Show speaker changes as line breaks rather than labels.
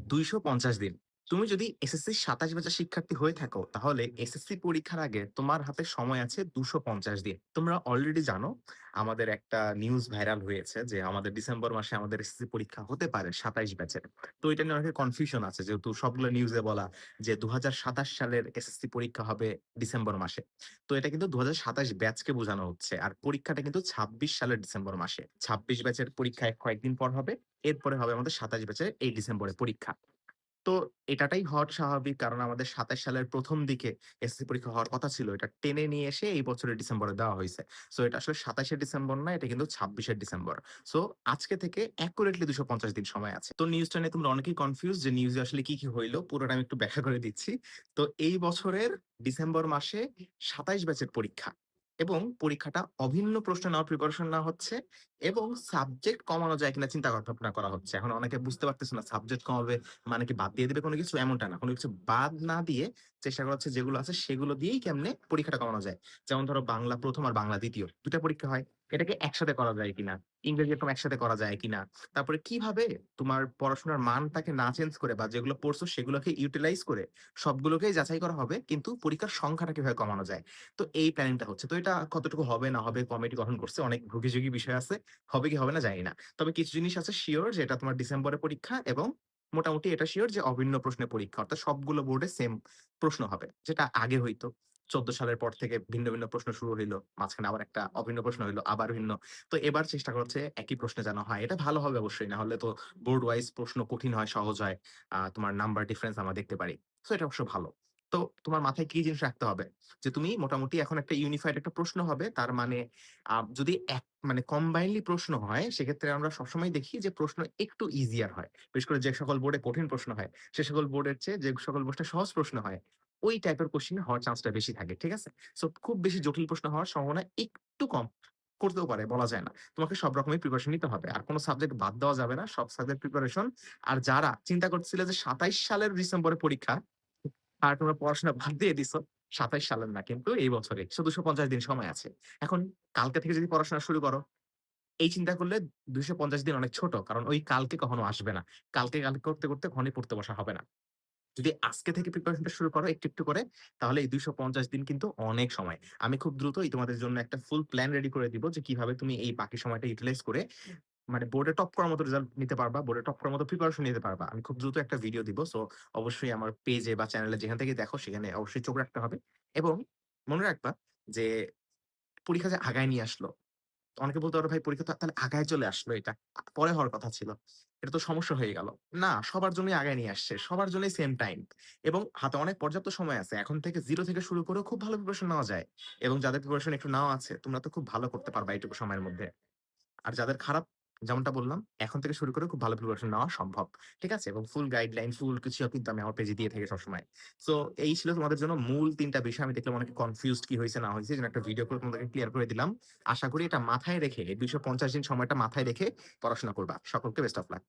২৫০ দিন। তুমি যদি এসএসসি ২৭ ব্যাচের শিক্ষার্থী হয়ে থাকো, তাহলে এসএসসি পরীক্ষার আগে তোমার হাতে সময় আছে ২৫০ দিন। তোমরা অলরেডি জানো, আমাদের একটা নিউজ ভাইরাল হয়েছে যে আমাদের ডিসেম্বর মাসে আমাদের এসএসসি পরীক্ষা হতে পারে ২৭ ব্যাচের। তো এটা নিয়ে অনেকের কনফিউশন আছে, যেহেতু সবগুলো নিউজে বলা যে ২০২৭ সালের এসএসসি পরীক্ষা হবে ডিসেম্বর মাসে। তো এটা কিন্তু ২০২৭ ব্যাচকে বোঝানো হচ্ছে। আর পরীক্ষাটা কিন্তু ২৬ সালের ডিসেম্বর মাসে। ২৬ ব্যাচের পরীক্ষা কয়েকদিন পর হবে। এরপরে হবে আমাদের ২৭ ব্যাচের এই ডিসেম্বরে পরীক্ষা। তো এটাটাই হওয়ার স্বাভাবিক, কারণ আমাদের ২৭ সালের ১ম দিকে এসএসসি পরীক্ষা হওয়ার কথা ছিল। এটা টেনে নিয়ে এসে এই বছরের ডিসেম্বরে দেওয়া হইছে। সো এটা আসলে ২৭ এর ডিসেম্বর না, এটা কিন্তু ২৬ এর ডিসেম্বর। সো আজকে থেকে একুরেটলি ২৫০ দিন সময় আছে। তো নিউজটা নিয়ে তোমরা অনেকেই কনফিউজ যে নিউজে আসলে কি হইল, পুরোটা আমি একটু ব্যাখ্যা করে দিচ্ছি। তো এই বছরের ডিসেম্বর মাসে ২৭ ব্যাচের পরীক্ষা, এবং পরীক্ষাটা অভিন্ন প্রশ্ন নেওয়ার প্রিপারেশন নেওয়া হচ্ছে, এবং সাবজেক্ট কমানো যায় কিনা চিন্তা ভাবনা করা হচ্ছে। এখন অনেকে বুঝতে পারতেছে না সাবজেক্ট কমাবে মানে কি বাদ দিয়ে দিবে কোনো কিছু? এমনটা না। কোনো কিছু বাদ না দিয়ে চেষ্টা করা হচ্ছে যেগুলো আছে সেগুলো দিয়েই কেমনে পরীক্ষাটা কমানো যায়। যেমন ধরো বাংলা ১ম আর বাংলা ২য় ২ টা পরীক্ষা হয়। এটাকে একসাথে করা যায় কিনা? ইংরেজি এরকম একসাথে করা যায় কিনা? তারপরে কিভাবে তোমার পড়াশোনার মানটাকে না চেঞ্জ করে বা যেগুলো পড়ছো সেগুলোকে ইউটিলাইজ করে সবগুলোকেই যাচাই করা হবে, কিন্তু পরীক্ষার সংখ্যাটা কিভাবে কমানো যায়। তো এই প্ল্যানিংটা হচ্ছে। তো এটা কতটুকু হবে না হবে কমিটি গঠন করছে। অনেক ভুগিযোগী বিষয় আছে। হবে কি হবে না জানি না। তবে কিছু জিনিস আছে সিওর যে এটা তোমার ডিসেম্বরে পরীক্ষা, এবং মোটামুটি এটা সিওর যে অভিন্ন প্রশ্নের পরীক্ষা। অর্থাৎ সবগুলো বোর্ডে সেম প্রশ্ন হবে। যেটা আগে হইতো। ১৪ সালের পর থেকে ভিন্ন প্রশ্ন শুরু হইল। মাঝখানে আবার একটা অভিন্ন প্রশ্ন হইল, আবার ভিন্ন। তো এবার চেষ্টা করা হচ্ছে একই প্রশ্নে যেন হয়। এটা ভালো হবে অবশ্যই। না হলে তো বোর্ড ওয়াইজ প্রশ্ন কঠিন হয়, সহজ হয়। তোমার নাম্বার ডিফারেন্স আমরা দেখতে পারি। সো এটা অবশ্য ভালো। তো তোমার মাথায় কি জিনিস রাখতে হবে? যে তুমি মোটামুটি এখন একটা ইউনিফাইড একটা প্রশ্ন হবে। তার মানে যদি মানে কম্বাইনলি প্রশ্ন হয়, সেক্ষেত্রে আমরা সবসময় দেখি যে প্রশ্ন একটু ইজিয়ার হয়। বিশেষ করে যে সকল বোর্ডে কঠিন প্রশ্ন হয়, সে সকল বোর্ডের চেয়ে যে সকল প্রশ্নে সহজ প্রশ্ন হয়, ওই টাইপের কোয়েশ্চেন হওয়ার চান্সটা বেশি থাকে। ঠিক আছে? সো খুব বেশি জটিল প্রশ্ন হওয়ার সম্ভাবনা একটু কম। করতেও পারে, বলা যায় না। তোমাকে সব রকমের প্রিপারেশন নিতে হবে। আর কোন সাবজেক্ট বাদ দেওয়া যাবে না। সব সাবজেক্ট প্রিপারেশন। আর যারা চিন্তা করছিলে যে ২৭ সালের ডিসেম্বরে পরীক্ষা, আর তোমরা পড়াশোনা বাদ দিয়ে দিছো, ২৭ সালের না কিন্তু এই বছরে। ২৫০ দিন সময় আছে। এখন কালকে থেকে যদি পড়াশোনা শুরু করো, এই চিন্তা করলে ২৫০ দিন অনেক ছোট। কারণ ওই কালকে কখনো আসবে না। কালকে করতে কখনোই পড়তে বসা হবে না। যদি আজকে থেকে প্রিপারেশনটা শুরু করো একটু করে, তাহলে এই ২৫০ দিন কিন্তু অনেক সময়। আমি খুব দ্রুতই তোমাদের জন্য একটা ফুল প্ল্যান রেডি করে দিব যে কিভাবে তুমি এই বাকি সময়টা ইউটিলাইজ করে মানে বোর্ডে টপ করার মতো রেজাল্ট নিতে পারবা, বোর্ডে টপ করার মতো প্রিপারেশন নিতে পারবা। আমি খুব দ্রুত একটা ভিডিও দিব। সো অবশ্যই আমার পেজে বা চ্যানেলে যেখান থেকে দেখো সেখানে অবশ্যই চোখ রাখতে হবে। এবং মনে রাখবা যে পরীক্ষা যে আগায় নিয়ে আসলো, অনেকে বলতে পারে, "ভাই পরীক্ষা তো তাহলে আগায় চলে আসলো এটা। পরে হওয়ার কথা ছিল। এটা তো সমস্যা হয়ে গেল।" না, সবার জন্যই আগায় নিয়ে আসছে। সবার জন্যই সেম টাইম। এবং হাতে অনেক পর্যাপ্ত সময় আছে। এখন থেকে 0 থেকে শুরু করেও খুব ভালো প্রিপারেশন নেওয়া যায়। এবং যাদের প্রিপারেশন একটু নেওয়া আছে, তোমরা তো খুব ভালো করতে পারবা এইটুকু সময়ের মধ্যে। আর যাদের খারাপ, যেমনটা বললাম, এখন থেকে শুরু করে খুব ভালো প্রিপারেশন নেওয়া সম্ভব। ঠিক আছে? এবং ফুল গাইডলাইন, ফুল কিছুও কিন্তু আমি আমার পেজে দিয়ে থাকি সবসময়। সো এই ছিল তোমাদের জন্য মূল ৩ টা বিষয়। আমি দেখলাম অনেকে কনফিউজড কি হইছে না হইছে। এজন্য একটা ভিডিও করে তোমাদেরকে ক্লিয়ার করে দিলাম। আশা করি এটা মাথায় রেখে, এই ২৫০ দিন সময়টা মাথায় রেখে পড়াশোনা করবা। সকলকে বেস্ট অফ লাক।